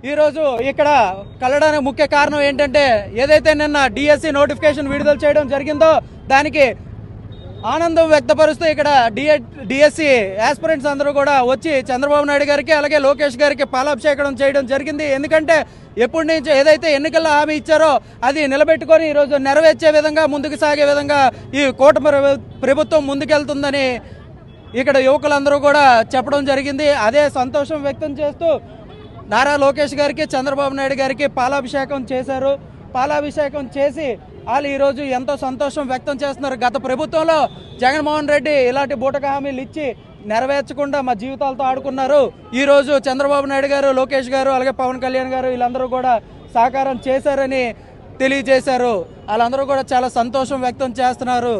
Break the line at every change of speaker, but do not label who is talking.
ఈ రోజు ఇక్కడ కలడానికి ముఖ్య కారణం ఏంటంటే ఏదైతే నిన్న డిఎస్సి నోటిఫికేషన్ విడుదల చేయడం జరిగిందో దానికి ఆనందం వ్యక్తపరుస్తూ ఇక్కడ డిఎస్సి ఆస్పిరెంట్స్ అందరూ కూడా వచ్చి చంద్రబాబు నాయుడు గారికి అలాగే లోకేష్ గారికి పాలాభిషేకం చేయడం జరిగింది. ఎందుకంటే ఎప్పటి నుంచి ఏదైతే ఎన్నికల్లో హామీ ఇచ్చారో అది నిలబెట్టుకొని ఈరోజు నెరవేర్చే విధంగా ముందుకు సాగే విధంగా ఈ కూటమి ప్రభుత్వం ముందుకెళ్తుందని ఇక్కడ యువకులందరూ కూడా చెప్పడం జరిగింది. అదే సంతోషం వ్యక్తం చేస్తూ నారా లోకేష్ గారికి చంద్రబాబు నాయుడు గారికి పాలాభిషేకం చేశారు. పాలాభిషేకం చేసి వాళ్ళు ఈరోజు ఎంతో సంతోషం వ్యక్తం చేస్తున్నారు. గత ప్రభుత్వంలో జగన్మోహన్ రెడ్డి ఇలాంటి బూటక హామీలు ఇచ్చి నెరవేర్చకుండా మా జీవితాలతో ఆడుకున్నారు. ఈరోజు చంద్రబాబు నాయుడు గారు, లోకేష్ గారు, అలాగే పవన్ కళ్యాణ్ గారు వీళ్ళందరూ కూడా సహకారం చేశారని తెలియజేశారు. వాళ్ళందరూ కూడా చాలా సంతోషం వ్యక్తం చేస్తున్నారు.